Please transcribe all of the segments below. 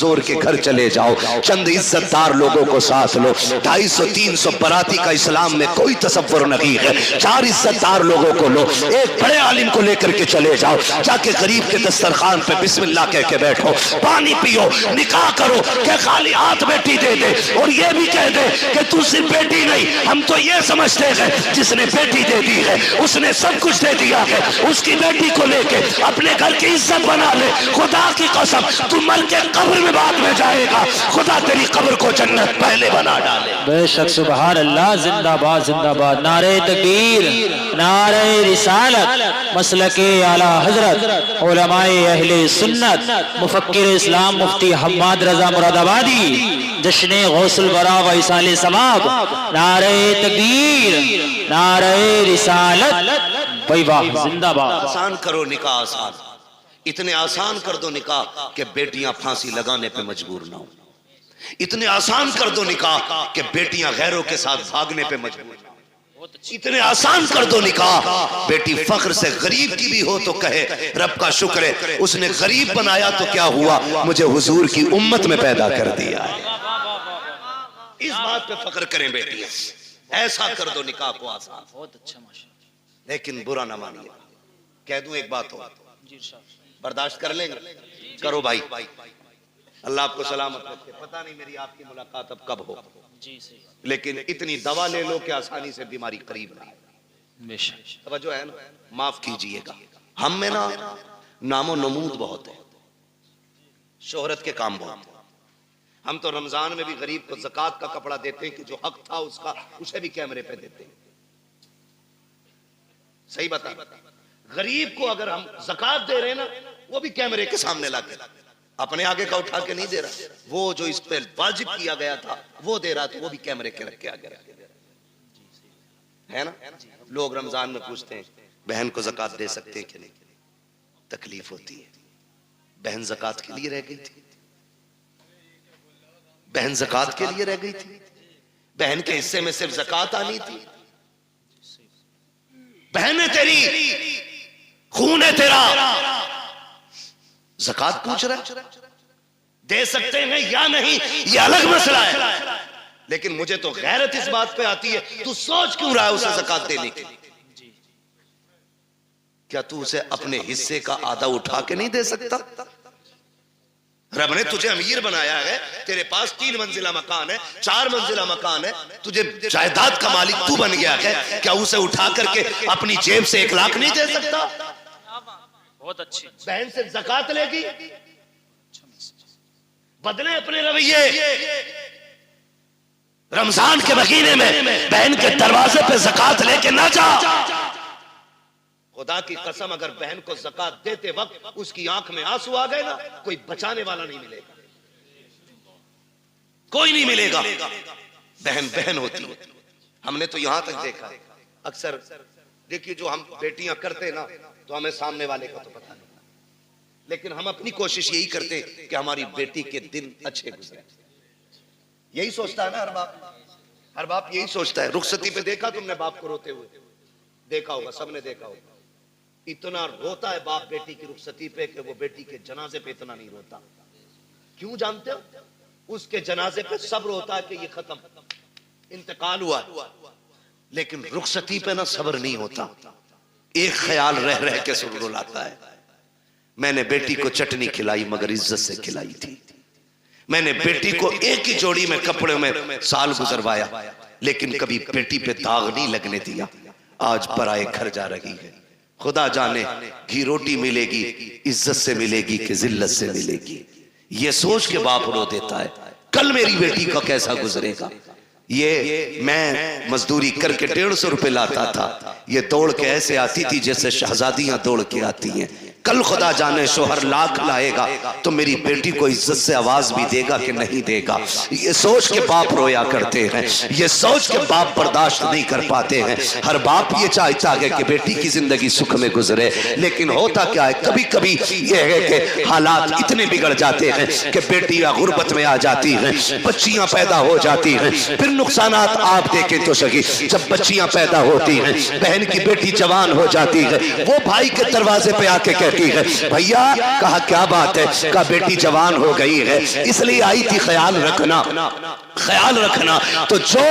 कमजोर के घर चले जाओ, चंद इज्जतदार लोगों को साथ लो। 250-300 बराती का इस्लाम में कोई तसव्वुर नहीं है। 4 इज्जतदार लोगों को लो, एक बड़े आलिम को लेकर के चले जाओ, जाके गरीब के दस्तरखान पे बिस्मिल्लाह कह के बैठो, पानी पियो, निकाह करो, क्या खाली हाथ बेटी दे दे और ये भी कह दे कि तू सिर्फ बेटी नहीं, हम तो ये समझते हैं जिसने बेटी दे दी है उसने सब कुछ दे दिया है। उसकी बेटी को लेके अपने घर की इज्जत बना ले। खुदा की कसम तू मर के कब्र में बाद में जाएगा, खुदा तेरी कब्र को जन्नत पहले बना डाले। बेशक सुभान अल्लाह, जिंदाबाद जिंदाबाद, नारे तकबीर, नारे रिसालत, मसलके आला हजरत, उलमाए अहले सुन्नत, मुफक्किर इस्लाम मुफ्ती हम्माद रजा मुरादाबादी, जश्ने गौसुल बरा व इसाले समाब, नारे तकबीर, नारे रिसालत, भाई वाह, जिंदाबाद। आसान करो निकाह, आसान, इतने आसान कर दो निकाह कि बेटियां फांसी लगाने पे मजबूर ना हो। इतने आसान कर दो निकाह कि बेटियां गैरों के साथ भागने पे मजबूर ना हो। इतने आसान कर दो निकाह, बेटी फख्र से गरीब की भी हो तो कहे रब का शुक्र है उसने गरीब बनाया तो क्या हुआ, मुझे हुजूर की उम्मत में पैदा कर दिया है। इस बात पे फख्र करें बेटियां, ऐसा कर दो निकाह को आसान। बहुत अच्छा माशाअल्लाह। लेकिन बुरा ना मानिए, कह दूं एक बात हो, बर्दाश्त कर लेंगे? करो भाई, अल्लाह आपको सलामत रखे। पता नहीं मेरी आपकी मुलाकात अब कब हो, लेकिन इतनी दवा ले लो कि आसानी से बीमारी करीब ना। तवज्जो है ना, माफ कीजिएगा, हम में ना नामो नमूद बहुत है, शोहरत के काम बहुत है। हम तो रमजान में भी गरीब को ज़कात का कपड़ा देते हैं कि जो हक था उसका, उसे भी कैमरे पे देते हैं। सही बता, गरीब को अगर हम ज़कात दे रहे हैं ना, वो भी कैमरे के सामने लाके, अपने आगे का उठा के नहीं दे रहा, वो जो इस पे वाजिब किया गया था वो दे रहा, तो वो भी कैमरे के रख के आगे रख के है ना। लोग रमजान में पूछते हैं बहन को ज़कात दे सकते हैं कि नहीं, तकलीफ होती है। बहन ज़कात के लिए रह गई थी, बहन ज़कात के लिए रह गई थी, बहन के हिस्से में सिर्फ ज़कात आनी थी। बहन है तेरी, खून है तेरा, ज़कात पूछ रहा है, दे सकते हैं या नहीं ये अलग मसला है, लेकिन मुझे तो गैरत इस बात पे आती है, तू सोच क्यों रहा है उसे ज़कात देने की? क्या तू उसे अपने हिस्से का आधा उठा के नहीं दे सकता? रब ने तुझे अमीर बनाया है, तेरे पास 3 मंजिला मकान है, 4 मंजिला मकान है, तुझे जायदाद का मालिक तू बन गया है, क्या उसे उठा करके अपनी जेब से 1 लाख नहीं दे सकता? बहुत अच्छी। बहन से ज़कात लेगी, बदले अपने रवैये। रमजान के महीने में बहन के दरवाजे पे ज़कात लेके ना जा। खुदा की कसम, अगर बहन को ज़कात देते वक्त उसकी आंख में आंसू आ गए ना, कोई बचाने वाला नहीं मिलेगा, कोई नहीं मिलेगा। बहन बहन होती है। हमने तो यहां तक देखा, अक्सर देखिए जो हम बेटियां करते ना, तो हमें सामने वाले का तो पता नहीं, लेकिन हम अपनी कोशिश यही करते कि हमारी बेटी के दिन अच्छे गुजरे। यही सोचता है ना हर बाप यही सोचता है। रुखसती पे देखा तुमने बाप को रोते हुए, देखा होगा, सबने देखा होगा। इतना रोता है बाप बेटी की रुखसती पे कि वो बेटी के जनाजे पे इतना नहीं रोता। क्यों जानते हो? उसके जनाजे पे सब रोता है कि ये खत्म, इंतकाल हुआ, लेकिन रुखसती पे ना सब्र नहीं होता। एक ख्याल रह रह के सुर रुलाता है, मैंने बेटी को चटनी खिलाई मगर इज्जत से खिलाई थी। मैंने बेटी को एक ही जोड़ी में कपड़े में साल गुजरवाया, लेकिन कभी बेटी पे दाग नहीं लगने दिया। आज पराए घर जा रही है, खुदा जाने घी रोटी मिलेगी, इज्जत से मिलेगी कि जिल्लत से मिलेगी। ये सोच के बाप रो देता है, कल मेरी बेटी का कैसा गुजरेगा। ये मैं मजदूरी करके 150 रुपए लाता था, ये दौड़ के ऐसे आती थी जैसे शहजादियां दौड़ के आती हैं। कल खुदा जाने शोहर लाख लाएगा तो मेरी बेटी को इज्जत से आवाज भी देगा कि नहीं देगा। ये सोच के बाप रोया करते हैं, ये सोच के बाप बर्दाश्त नहीं कर पाते हैं। हर बाप ये चाहता है कि बेटी की जिंदगी सुख में गुजरे, लेकिन होता क्या है, कभी कभी ये है कि हालात इतने बिगड़ जाते हैं कि बेटियां गुर्बत में आ जाती हैं, बच्चियां पैदा हो जाती हैं। फिर नुकसानात आप देखें तो सही, जब बच्चियां पैदा होती हैं, बहन की बेटी जवान हो जाती है, वो भाई के दरवाजे पे आके कहती कहती है भैया, कहा क्या बात है? कहा बेटी जवान हो गई है इसलिए आई थी, ख्याल रखना, ख्याल रखना। तो जो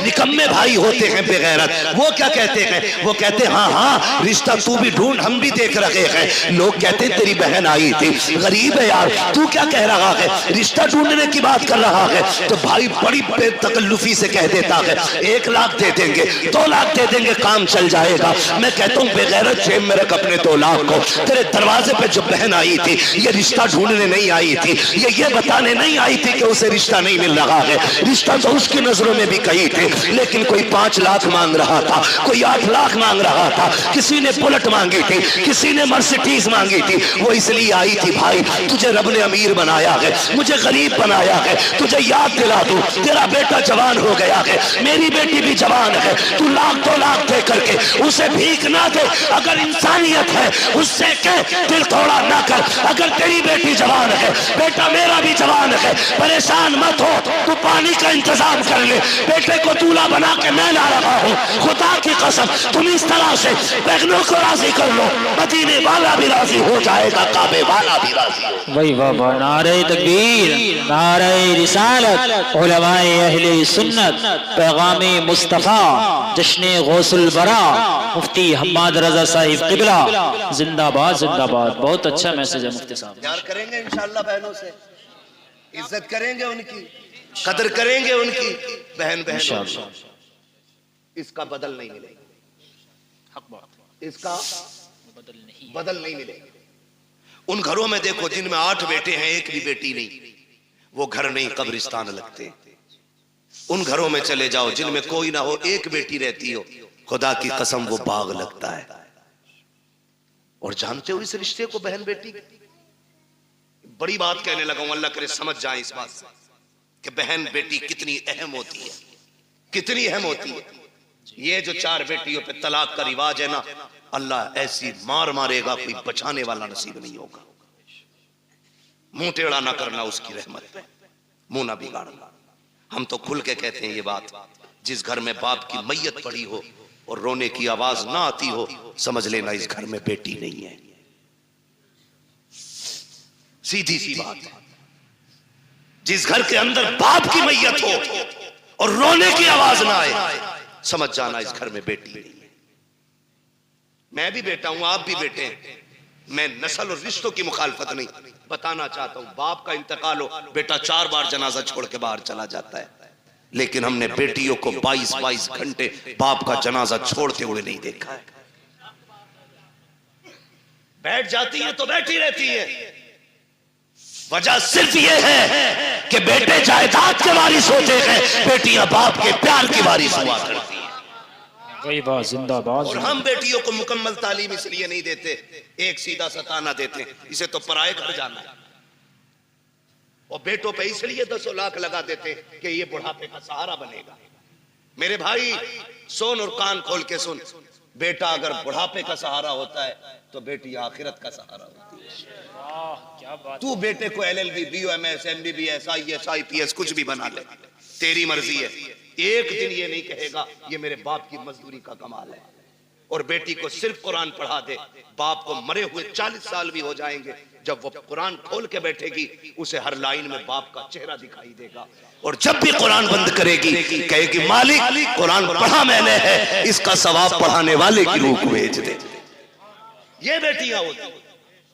निकम्मे भाई होते हैं बेगैरत, वो क्या कहते हैं? वो कहते हैं हाँ हाँ रिश्ता तू भी ढूंढ, हम भी देख रहे हैं। लोग कहते हैं तेरी बहन आई थी, गरीब है यार, तू क्या कह रहा है, रिश्ता ढूंढने की बात कर रहा है? तो भाई बड़ी बेतकल्लुफी से कह देता है 1 लाख दे देंगे, 2 लाख दे देंगे, काम चल जाएगा। मैं कहता हूँ बेगैरत, जेब में रख अपने 2 लाख को। तेरे दरवाजे पे जो बहन आई थी ये रिश्ता ढूंढने नहीं आई थी, ये बताने नहीं आई थी कि उसे रिश्ता नहीं मिल रहा है। रिश्ता तो उसकी नजरों में भी कही थी, लेकिन कोई 5 लाख मांग रहा था, कोई 8 लाख मांग रहा था, किसी ने बुलेट मांगी थी, किसी ने मर्सिडीज मांगी थी। वो इसलिए आई थी भाई, तुझे रब ने अमीर बनाया है, मुझे गरीब बनाया है, तुझे याद दिला दूं तेरा बेटा जवान हो गया है, मेरी बेटी भी जवान है, तू 1-2 लाख दे करके उसे भीख ना दे। अगर इंसानियत है उससे कह दिल थोड़ा ना कर। अगर तेरी बेटी जवान है, बेटा मेरा भी जवान है, परेशान मत हो, तू पानी का इंतजाम कर ले, बेटे को दूल्हा बना के मैं ला रहा हूँ। खुदा की कसम तुम इस तरह से बहनों को राजी कर लो, मदीने वाला भी राजी हो जाएगा, काबे वाला भी राजी हो। वही बाबा, नारे तकबीर, नारे रिसालत, उलमाए अहले सुन्नत, पैगामे मुस्तफा, जश्ने गौसुल बरा, मुफ्ती हम्माद रजा साहिब किबला, जिंदाबाद जिंदाबाद। बहुत अच्छा मैसेज है मुफ्ती साहब। प्यार करेंगे इंशाअल्लाह बहनों से, इज्जत करेंगे उनकी, कदर करेंगे उनकी, बहन बहन, इसका बदल नहीं मिलेगा, इसका बदल नहीं मिलेगा। उन घरों में देखो जिनमें 8 बेटे हैं, एक भी बेटी नहीं, वो घर नहीं कब्रिस्तान लगते। उन घरों में चले जाओ जिनमें कोई ना हो, एक बेटी रहती हो, खुदा की कसम वो बाग लगता है। और जानते हो इस रिश्ते को, बहन बेटी, बड़ी बात कहने लगा हूं, अल्लाह करे समझ जाए इस बात से कि बहन बेटी कितनी अहम होती है, कितनी अहम होती है। ये जो 4 बेटियों पे तलाक का रिवाज है ना, अल्लाह ऐसी मार मारेगा, कोई बचाने वाला नसीब नहीं होगा। मुंह टेढ़ा ना करना उसकी रहमत पे, मुंह ना बिगाड़ना। हम तो खुल के कहते हैं ये बात, जिस घर में बाप की मैयत पड़ी हो और रोने की आवाज ना आती हो, समझ लेना इस घर में बेटी नहीं है। सीधी सी बात है। जिस घर के अंदर बाप की मैयत हो और रोने की आवाज ना आए, समझ जाना इस घर में बेटी नहीं है। मैं भी बेटा हूं, आप भी बेटे हैं। मैं नस्ल और रिश्तों की मुखालफत नहीं, बताना चाहता हूं बाप का इंतकाल हो, बेटा 4 बार जनाजा छोड़ के बाहर चला जाता है, लेकिन हमने बेटियों को 22-22 घंटे बाप का जनाजा छोड़ते हुए नहीं देखा है। बैठ जाती है तो बैठी रहती है। वजह सिर्फ ये है कि बेटे जायदाद के वारिस होते हैं, बेटियां बाप के प्यार की वारिस हुआ करती हैं। वही बात, जिंदाबाद। और हम बेटियों को मुकम्मल तालीम इसलिए नहीं देते, एक सीधा सताना देते, इसे तो पराए घर जाना है। और बेटों पे इसलिए 200 लाख लगा देते कि ये बुढ़ापे का सहारा बनेगा। मेरे भाई सुन और कान खोल के सुन, बेटा अगर बुढ़ापे का सहारा होता है तो बेटी आखिरत का सहारा होती है। क्या बात। तू बेटे को LLB, BOMS, MBBS, IAS, IPS कुछ भी बना ले, तेरी मर्जी है। एक दिन ये नहीं कहेगा ये मेरे बाप की मजदूरी का कमाल है। और बेटी को सिर्फ कुरान पढ़ा दे, बाप को मरे हुए 40 साल भी हो जाएंगे, जब वो कुरान खोल के बैठेगी उसे हर लाइन में बाप का चेहरा दिखाई देगा। और जब भी कुरान बंद करेगी कहेगी मालिक कुरान पढ़ा मैंने है, इसका सवाब पढ़ाने वाले की रूह भेज दे। ये बेटियां होती,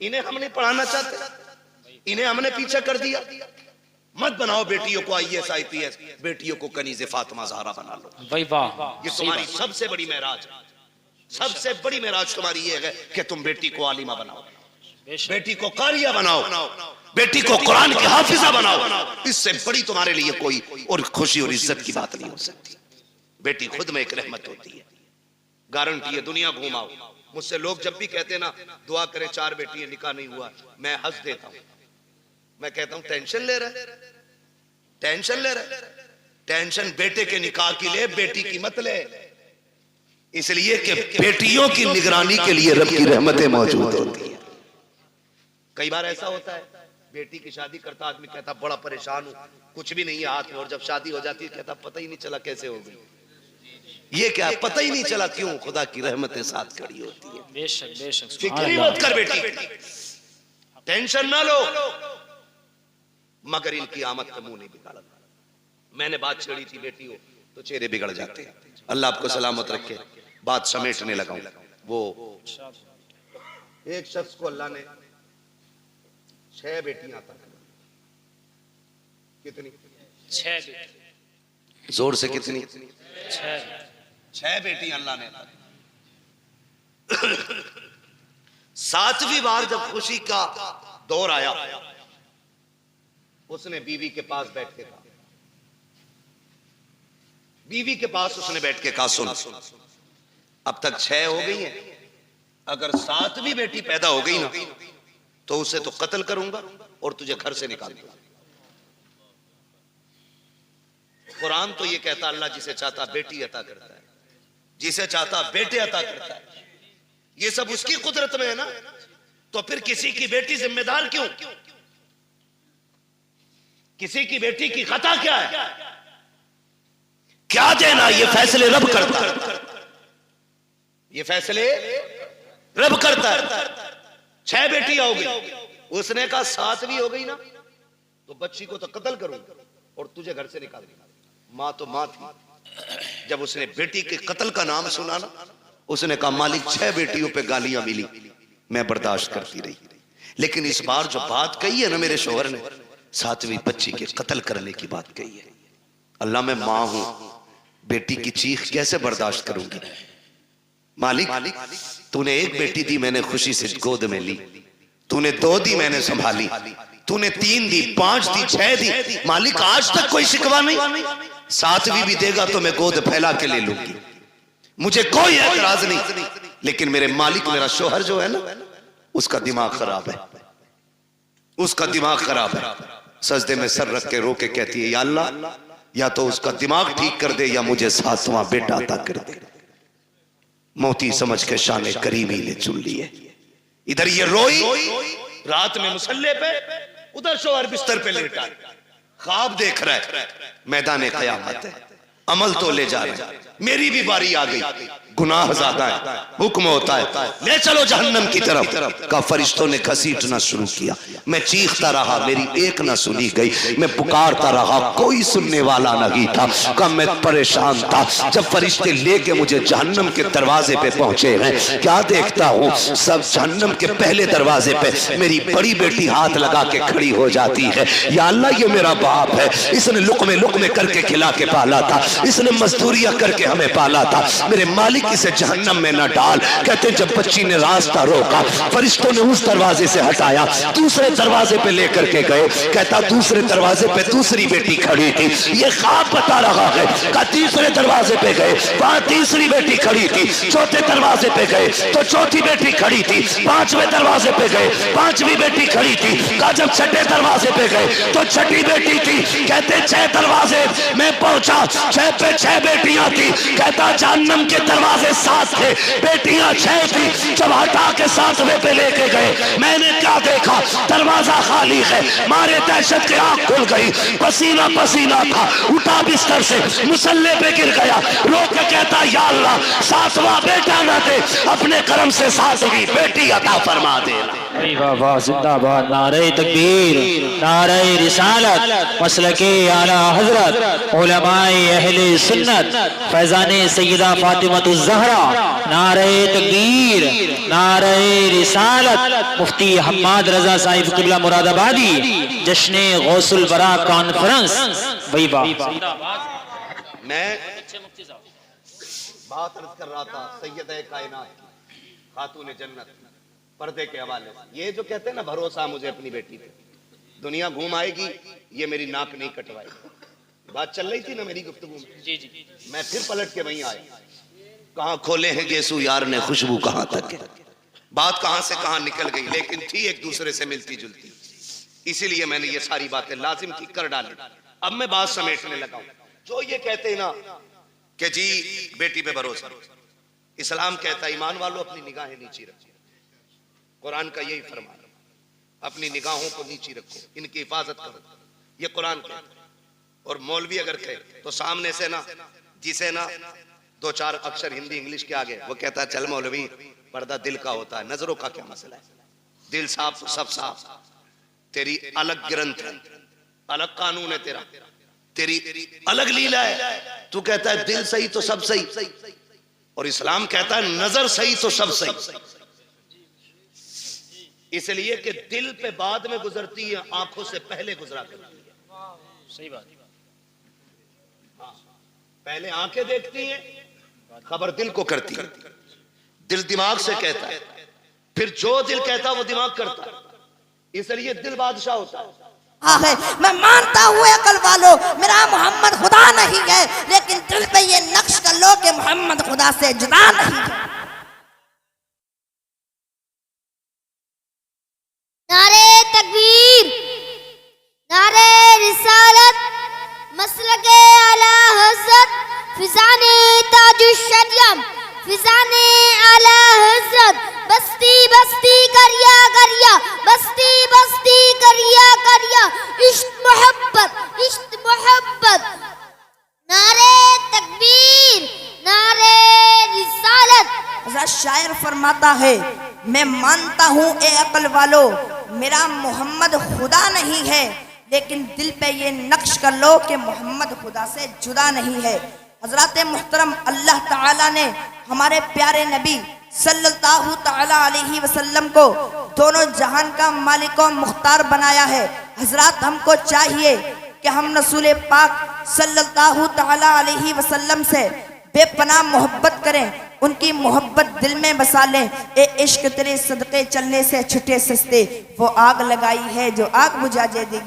इन्हें हम नहीं पढ़ाना चाहते, इन्हें हमने पीछे कर दिया। मत बनाओ बेटियों को IAS IPS, बेटियों को कनीज़े फातिमा ज़हरा बना लो। भाई वाह, ये तुम्हारी सबसे बड़ी महराज, सबसे बड़ी महराज तुम्हारी ये है कि तुम बेटी को आलिमा बनाओ, बेटी को कारिया बनाओ, बेटी को कुरान की हाफिजा बनाओ। इससे बड़ी तुम्हारे लिए कोई और खुशी और इज्जत की बात नहीं हो सकती। बेटी खुद में एक रहमत होती है, गारंटी है। दुनिया घुमाओ, मुझसे लोग जब भी कहते ना दुआ करे 4 बेटियां निकाह नहीं हुआ, मैं हंस देता हूं। मैं कहता हूं टेंशन ले रहा है, टेंशन ले रहा है। टेंशन बेटे के निकाह की ले, बेटी की मत ले, इसलिए कि बेटियों की निगरानी के लिए रब की रहमतें मौजूद होती हैं। कई बार ऐसा होता है, बेटी की शादी करता आदमी कहता बड़ा परेशान हूं, कुछ भी नहीं है हाथ में, और जब शादी हो जाती है कहता पता ही नहीं चला कैसे हो गई। ये क्या पता ही नहीं चला क्यों खुदा की रहमतें साथ खड़ी होती है। बेशक बेशक, फिक्र मत कर बेटी, टेंशन ना लो, मगर इनकी आमद का मुंह नहीं बिगाड़ा। मैंने बात छेड़ी थी बेटी हो तो चेहरे बिगड़ जाते हैं। अल्लाह आपको सलामत रखे। बात समेटने लगा हूं। वो एक शख्स को अल्लाह ने 6 बेटियां अता की। कितनी? 6 बेटी। जोर से कितनी? 6 बेटी अल्लाह ने अता की। 7वीं बार जब खुशी का दौर आया, उसने बीवी के पास बैठ के कहा, बीवी के पास उसने बैठ के कहा, सुन, अब तक 6 हो गई हैं, अगर 7वीं बेटी पैदा हो गई ना तो उसे तो कत्ल करूंगा और तुझे घर से निकाल दूंगा। कुरान तो ये कहता अल्लाह जिसे चाहता बेटी अता करता है, जिसे चाहता बेटे अता करता है। ये सब उसकी कुदरत में है ना, तो फिर किसी की बेटी जिम्मेदार क्यों? किसी की बेटी की खता क्या है? क्या देना? ये फैसले रब करता है, ये फैसले रब करता है। 6 बेटियां हो गई, उसने कहा 7वीं हो गई ना तो बच्ची को तो कत्ल करूंगा और तुझे घर से निकाल दूंगा। मां तो मां थी, जब उसने बेटी के कत्ल का नाम सुना ना, उसने कहा मालिक 6 बेटियों पे गालियां मिली, मैं बर्दाश्त करती रही, लेकिन इस बार जो बात कही है ना मेरे शोहर ने, 7वीं बच्ची के कत्ल करने की बात कही है। अल्लाह मैं मां हूं, बेटी की चीख कैसे बर्दाश्त करूंगी? मालिक तूने 1 बेटी दी, मैंने खुशी से गोद में ली, तूने 2 दी, मैंने संभाली, तूने 3 दी, 5 दी, 6 दी, मालिक आज तक कोई शिकवा नहीं। 7वीं भी देगा तो मैं गोद फैला के ले लूंगी, मुझे कोई एतराज नहीं, लेकिन मेरे मालिक मेरा शोहर जो है ना, उसका दिमाग खराब है, उसका दिमाग खराब है। सजदे में सर रख के रो के कहती है, या अल्लाह या तो उसका दिमाग ठीक कर दे या मुझे 7वां बेटा अता कर दे। मोती समझ के शाने करीमी ले चुन लिए। इधर ये रोई रात में मुसल्ले पे, उधर शोहर बिस्तर पे लेटा ख्वाब देख रहा है, मैदान क़यामत है, अमल तो ले जा रहे, मेरी भी बारी आ गई, गुनाह ज्यादा है, हुक्म होता है ले चलो जहन्नम की तरफ। का फरिश्तों ने घसीटना शुरू किया, मैं चीखता रहा, मेरी एक ना सुनी गई, मैं पुकारता रहा, कोई सुनने वाला नहीं था। का मैं परेशान था, जब फरिश्ते लेके मुझे जहन्नम के दरवाजे पे पहुंचे हैं, क्या देखता हूँ सब जहन्नम के पहले दरवाजे पे मेरी बड़ी बेटी हाथ लगा के खड़ी हो जाती है। या अल्लाह ये मेरा बाप है, इसने लुकमे लुकमे करके खिला के पाला था, इसने मजदूरियां करके हमें पाला था, मेरे मालिक इसे जहन्नम में न डाल। कहते जब बच्ची ने रास्ता रोका, फरिश्तों ने उस दरवाजे से हटाया, दूसरे दरवाजे पे लेकर के गए। कहता दूसरे दरवाजे पे दूसरी बेटी खड़ी थी, ये ख्वाब बता रहा है। का तीसरे दरवाजे पे गए, वहां तीसरी बेटी खड़ी थी, चौथे दरवाजे पे गए तो चौथी बेटी खड़ी थी, 5वें दरवाजे पे गए 5वीं बेटी खड़ी थी। का जब 6ठे दरवाजे पे गए तो 6ठी बेटी थी। कहते 6 दरवाजे मैं पहुंचा, 6 पे 6 बेटियां थी। कहता जहन्नम के दरवाजे 7 थे, बेटियां 6 थी। जब हटा के 7वें पे लेके गए, मैंने क्या देखा, दरवाजा खाली है। मारे दहशत के आंख खुल गई, पसीना पसीना था, उठा बिस्तर से, मुसल्ले पे गिर गया, रो के कहता या अल्लाह 7वां बेटा ना दे, अपने करम से 7वीं बेटी अता फरमा दे। वाह वाह, जिंदाबाद, नारे तकबीर, नारे रिसालत, मसलके आला हजरत, उलमाए अहले सुन्नत, फैजाने सैयदा फातिमतुज़ ज़हरा, नारे तकबीर, नारे रिसालत, मुफ्ती हम्माद रजा साहिब क़िबला मुरादाबादी, जश्ने गौसुल बरा कॉन्फ्रेंस। वही बात मैं बात अर्ज कर रहा था सैयद कायनात खातून जन्नत पर्दे के हवाले से। ये जो कहते हैं ना भरोसा मुझे अपनी बेटी पे, दुनिया घूम आएगी ये मेरी नाक नहीं कटवाएगी। बात चल रही थी ना मेरी गुफ्तगू में, जी जी, मैं फिर पलट के वहीं आया, कहां खोले हैं गेसू यार ने खुशबू कहां तक है। बात कहां से कहां निकल गई, लेकिन थी एक दूसरे से मिलती जुलती, इसीलिए मैंने ये सारी बातें लाजिम की कर डाली। अब मैं बात समेटने लगा हूं। जो ये कहते हैं ना कि जी बेटी पे भरोसा, इस्लाम कहता है ईमान वालों अपनी निगाहें नीची रखो, कुरान का यही फरमान, अपनी निगाहों को नीची रखो, इनकी हिफाजत करो, ये कुरान कहता है। और मौलवी अगर कहे तो सामने से ना, जिसे ना दो चार अक्षर हिंदी इंग्लिश के आगे वो कहता है चल मौलवी पर्दा दिल का होता है, नजरों का क्या मसला है, दिल साफ तो सब साफ, तेरी अलग ग्रंथ है, अलग कानून है तेरा, तेरी अलग लीला है। तू कहता है दिल सही तो सब सही, और इस्लाम कहता है नजर सही तो सब सही। इसलिए कि दिल पे बाद में गुजरती है, आंखों से पहले गुजरा करती है। सही बात। पहले आंखें देखती हैं, खबर दिल को करती है, दिल दिमाग से कहता है, फिर जो दिल कहता है वो दिमाग करता है, इसलिए दिल बादशाह होता है। है मैं मानता हूँ अकल वालों मेरा मोहम्मद खुदा नहीं है, लेकिन दिल पे ये नक्श कर लो कि मोहम्मद खुदा से जुदा नहीं है। नारे तकबीर, नारे रिसालत, मसलके आला हज़रत, फिज़ाने ताजुश्शरियम, फिज़ाने आला हज़रत, बस्ती बस्ती करिया करिया, बस्ती बस्ती करिया करिया, इश्क मोहब्बत। नारे तकबीर, नारे रिसालत। हज़रत शायर फरमाता है मैं मानता हूँ ए अकल वालों मेरा मोहम्मद खुदा नहीं है, लेकिन दिल पे ये नक्श कर लो कि मोहम्मद खुदा से जुदा नहीं है। हजरत मुहतरम अल्लाह ताला ने हमारे प्यारे नबी सल्लल्लाहु ताला अलैहि वसल्लम को दोनों जहान का मालिक और मुख्तार बनाया है। हजरत हमको चाहिए कि हम रसूल पाक सल्लल्लाहु ताला अलैहि वसल्लम से बेपनाह मोहब्बत करें, उनकी मोहब्बत दिल में बसा लें। ए इश्क तेरे सदके चलने से छुटे सस्ते, वो आग लगाई है जो आग बुझा देगी,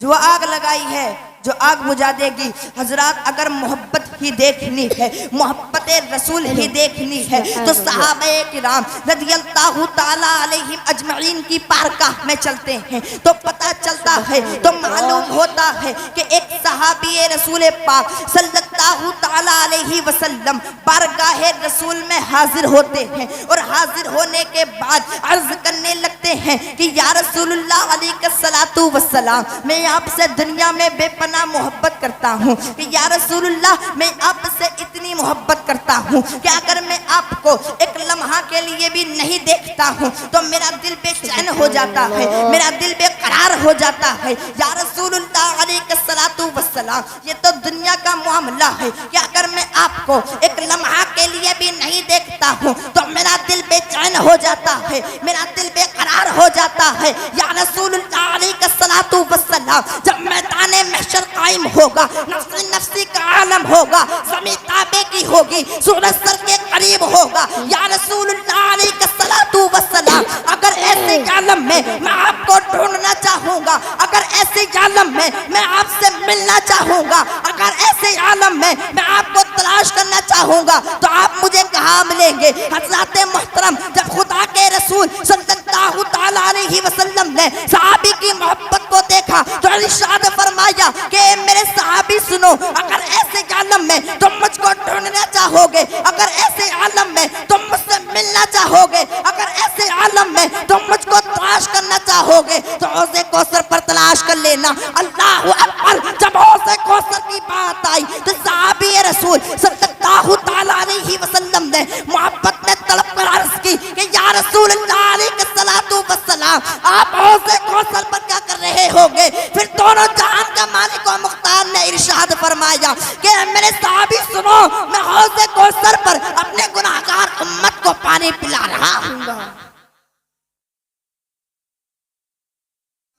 जो आग लगाई है जो आग बुझा देगी। हजरात अगर मोहब्बत ही देखनी है, मोहब्बत रसूल ही देखनी है, तो सहाबे किराम रज़ियल्लाहु ताला अलैहिम अजमईन की बारगाह में चलते हैं तो पता चलता है, तो मालूम होता है कि एक सहाबी रसूल पाक सल्लल्लाहु ताला अलैहि वसल्लम बारगाह रसूल में हाजिर होते हैं, और हाजिर होने के बाद अर्ज करने लगते हैं कि या रसूलुल्लाह अलैहिस्सलातु वस्सलाम, मैं आपसे दुनिया में बेपनाह मोहब्बत करता हूँ कि या रसूलुल्लाह मैं आपसे इतनी मोहब्बत करता हूँ कि अगर मैं आपको एक लम्हा के लिए भी नहीं देखता हूँ तो मेरा दिल बेचैन हो जाता है, मेरा दिल बेकरार हो जाता है। या रसूलुल्लाह अलैहिस्सलातु वस्सलाम, ये तो दुनिया का मामला है कि अगर मैं आपको एक लम्हा के लिए भी नहीं देखता हूँ तो मेरा दिल बेचैन हो जाता है, मेरा दिल बेकरार हो जाता है। या रसूलुल्लाह अलैहिस्सलातु वस्सलाम, जब मैदाने महशर कायम होगा, नफ्सी नफ्सी का आलम होगा, ज़मीन ताबे की होगी, सूरज सर के करीब होगा, या रसूलुल्लाह अलैहिस्सलातु वस्सलाम, अगर ऐसे आलम में मैं आपको ढूंढना चाहूँगा, अगर ऐसे आलम में मैं आपसे मिलना चाहूँगा, अगर ऐसे आलम में मैं आपको तलाश करना चाहूँगा तो आप मुझे कहाँ मिलेंगे? हज़रत मुहतरम जब खुदा के रसूल सल्लल्लाहु ताला अलैहि वसल्लम ने सहाबी की मोहब्बत को देखा तो इरशाद फरमाया कि मेरे सहाबी सुनो, अगर ऐसे आलम में तुम मुझको ढूंढना चाहोगे, अगर ऐसे आलम में तुम मुझसे मिलना चाहोगे, अगर ऐसे आलम में तुम मुझको तलाश करना चाहोगे तो हौज़े कौसर पर तलाश कर लेना। अल्लाहु अकबर। जब हौज़े कौसर की बात आई तो सहाबी रसूल सल्लल्लाहु ताला अलैहि वसल्लम ने मोहब्बत में तड़प कर अर्ज़ की कि या रसूलल्लाह अलैहिस्सलातु वस्सलाम, आप हौज़े कौसर पर क्या कर रहे होगे? फिर दोनों जहान का मालिक और मुख्तार ने इरशाद फरमाया कि मेरे सहाबी सुनो, मैं हौज़े कौसर पर अपने गुनाहगार उम्मत को पानी पिला रहा हूँ।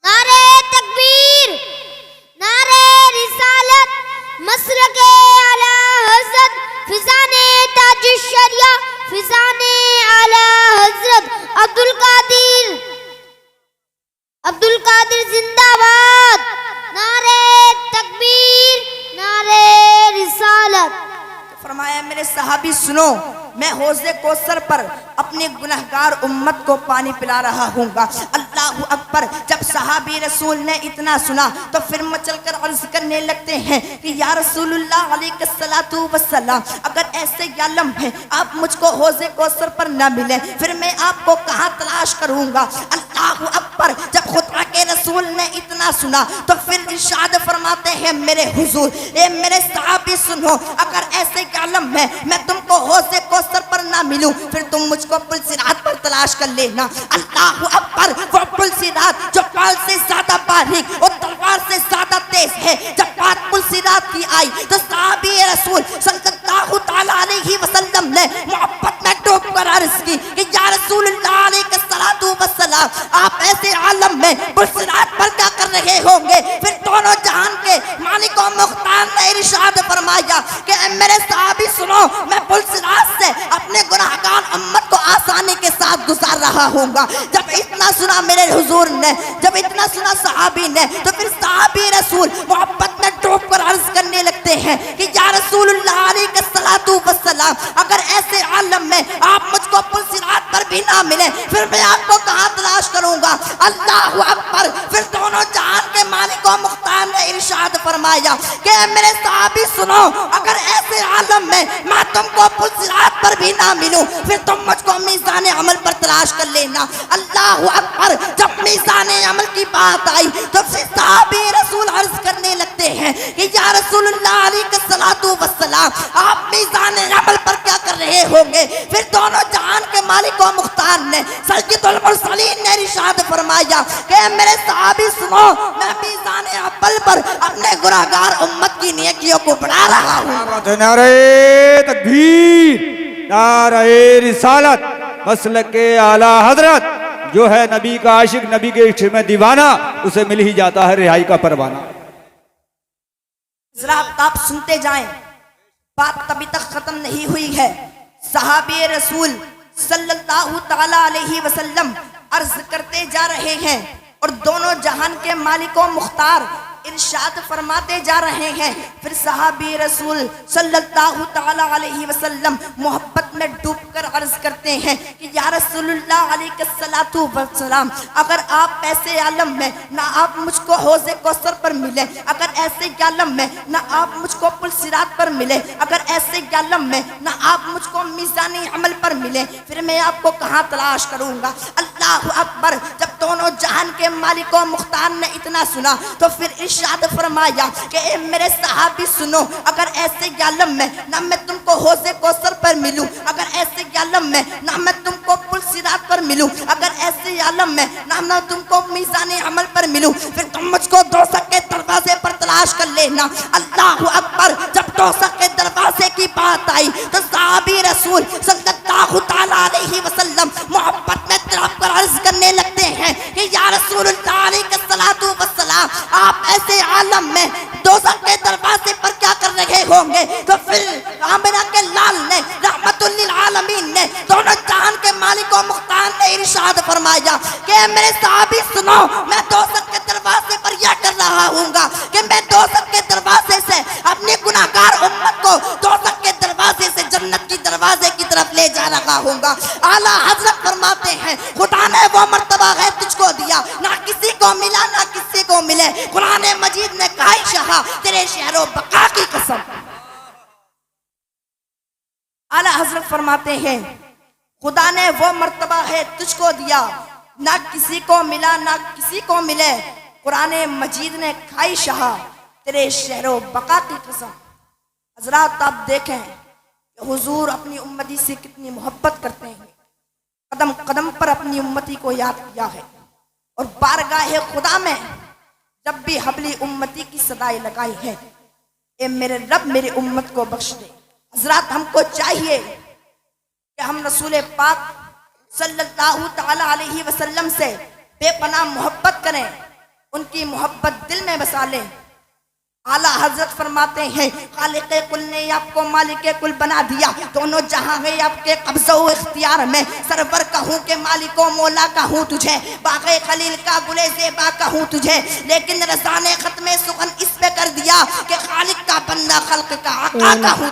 नारे तकबीर, नारे रिसालत, मसलके आला हज़रत, फिज़ाने ताजुश्शरिया, फिज़ाने आला हज़रत अब्दुल कादिर जिंदाबाद। नारे तकबीर, नारे रिसालत। फरमाया मेरे सहाबी सुनो, मैं हौज़े कौसर पर अपने गुनहगार उम्मत को पानी पिला रहा हूँगा। अल्लाह अल्लाह अकबर। जब सहाबी रसूल ने इतना सुना तो फिर मचल कर अर्ज करने लगते हैं कि या रसूलुल्लाह अलैहिस्सलातु वस्सलाम, अगर ऐसे आलम है आप मुझको हौज़े कौसर पर न मिले फिर मैं आपको कहाँ तलाश करूंगा। अल्लाह अकबर। जब खुदा के रसूल ने इतना सुना तो फिर इरशाद फरमाते हैं मेरे हुजूर, ए मेरे सहाबी सुनो, अगर ऐसे आलम है मैं तुमको हौज़े कौसर पर ना मिलूं फिर तुम मुझको पुल सिरात पर तलाश कर लेना। अल्लाह अकबर। वो पुल सिरात जो पाल से ज्यादा बारीक और तलवार से ज्यादा तेज है। जब बात पुल सिरात की आई तो सहाबी रसूल सल्लल्लाहु तआला अलैहि वसल्लम ने मोहब्बत में डूब कर अर्ज की कि या रसूलुल्लाह अलैहिस्सलातु वस्सलाम, आप ऐसे आलम में पुल सिरात पर क्या कर रहे होंगे। फिर दोनों जहान के मालिक और मुख्तार ने इरशाद फरमाया कि मेरे सहाबी सुनो, मैं पुल सिरात से अपने गुनाहगार उम्मत को आसानी के साथ गुजार रहा हूँगा। जब इतना सुना मेरे हुजूर ने, जब इतना सुना सहाबी ने तो फिर सहाबी रसूल मोहब्बत में डूब कर अर्ज करने लगते हैं कि या रसूलुल्लाह अलैहिस्सलातु वस्सलाम, अगर ऐसे आलम में आप मुझको पुल सिरात पर भी ना मिले फिर मैं आपको कहाँ तलाश करूंगा। अल्लाह अकबर। फिर दोनों जहान के मालिक और मुख्तार ने इरशाद फरमाया कि मेरे सहाबी सुनो, अगर ऐसे आलम में मैं तुमको पुल सिरात पर भी ना मिलूं फिर तुम मुझको मीज़ान अमल पर तलाश कर लेना। अल्लाह अकबर। जब मीज़ान अमल की बात आई तो फिर सहाबी रसूल अर्ज करने लगते हैं कि या रसूलुल्लाह अलैहिस्सलातु वस्सलाम, आप मीज़ान अमल पर क्या कर रहे होंगे। फिर दोनों जहान के मालिक और मुख्तार ने सय्यदुल मुरसलीन ने इरशाद फरमाया कि मेरे सहाबी सुनो, मैं मीज़ान अमल पर अपने गुनाहगार उम्मत की नेकियों को बढ़ा रहा हूँ। नारे तकबीर, नारे रिसालत, मसलके आला हजरत। जो है नबी का आशिक, नबी के इश्क में दीवाना, उसे मिल ही जाता है रिहाई का परवाना। जरा आप सुनते जाएं, बात तभी तक खत्म नहीं हुई है। सहाबे रसूल सल्लल्लाहु तआला अलैहि वसल्लम अर्ज करते जा रहे हैं और दोनों जहान के मालिकों मुख्तार इरशाद फरमाते जा रहे हैं। फिर सहाबी रसूल सल्लल्लाहु तआला अलैहि वसल्लम मोहब्बत में डूबकर अर्ज करते हैं कि या रसूलुल्लाह अलैहिस्सलातु वस्सलाम, अगर आप ऐसे आलम में ना आप मुझको हौज़े कौसर पर मिले, अगर ऐसे आलम में ना आप मुझको पुल सिरात पर मिले, अगर ऐसे आलम में ना आप मुझको मीज़ान अमल पर मिले फिर मैं आपको कहाँ तलाश करूँगा। अल्लाह अकबर। जब दोनों जहान के मालिकों मुख्तार ने इतना सुना तो फिर इरशाद फरमाया कि ए मेरे सहाबी सुनो, अगर ऐसे आलम में ना मैं तुमको हौज़े कौसर पर मिलूं, अगर ऐसे आलम में ना मैं तुमको पुल सिरात पर मिलूं, अगर ऐसे आलम में ना मैं तुमको मीज़ान अमल पर मिलूं फिर तुम मुझको दोज़ख के दरवाजे पर तलाश कर लेना। अल्लाह अकबर। जब दोज़ख के दरवाजे की बात आई तो सहाबी रसूल सल्लल्लाहु तआला अलैहि वसल्लम मोहब्बत में तड़प कर अर्ज करने लगते हैं कि या रसूलुल्लाह अलैहिस्सलातु वस्सलाम, आप ऐसे आलम में दोज़ख के दरवाजे पर क्या कर रहे होंगे। तो फिर आमिना के लाल ने रहमतुल लिल आलमीन ने दोनों जहान के मालिक और मुख्तार ने इरशाद फरमाया कि मेरे सहाबी सुनो, मैं दोज़ख के दरवाजे पर यह कर रहा हूँगा कि मैं दोज़ख के दरवाजे से अपने गुनाहगार उम्मत को दोज़ख के दरवाजे से जन्नत की दरवाजे की तरफ ले जा रहा हूँगा। आला हजरत फरमाते हैं खुदा ने वो मर्तबा है तुझको दिया, ना किसी को मिला ना किसी को मिले। कुरान मजीद ने कहा शाह तेरे शहरों बका की कसम। आला हजरत फरमाते हैं खुदा ने वो मर्तबा है तुझको दिया, ना किसी को मिला ना किसी को मिले। कुरान मजीद ने खाई शाह तेरे शहरों बका की कसम। हजरात आप देखें कि हुजूर अपनी उम्मती से कितनी मोहब्बत करते हैं, कदम कदम पर अपनी उम्मती को याद किया है और बारगाह खुदा में जब भी हबली उम्मती की सदाई लगाई है, ए मेरे रब मेरी उम्मत को बख्श दे। हजरात हमको चाहिए कि हम रसूल पाक सल्लल्लाहु तआला अलैहि वसल्लम से बेपनाह मोहब्बत करें, उनकी मोहब्बत दिल में बसा लें। आला हजरत फरमाते हैं खालिक़े कुल ने आपको मालिके कुल बना दिया, दोनों जहां है आपके कब्ज़ो इख्तियार में। सरवर कहूँ के मालिको मौला कहूँ तुझे, बाग़े खलील का गुले ज़ेबा कहूँ तुझे, लेकिन रज़ा ने ख़त्मे सुगन इस पे कर दिया कि खालिक का बंदा खल्क का आका कहूँ।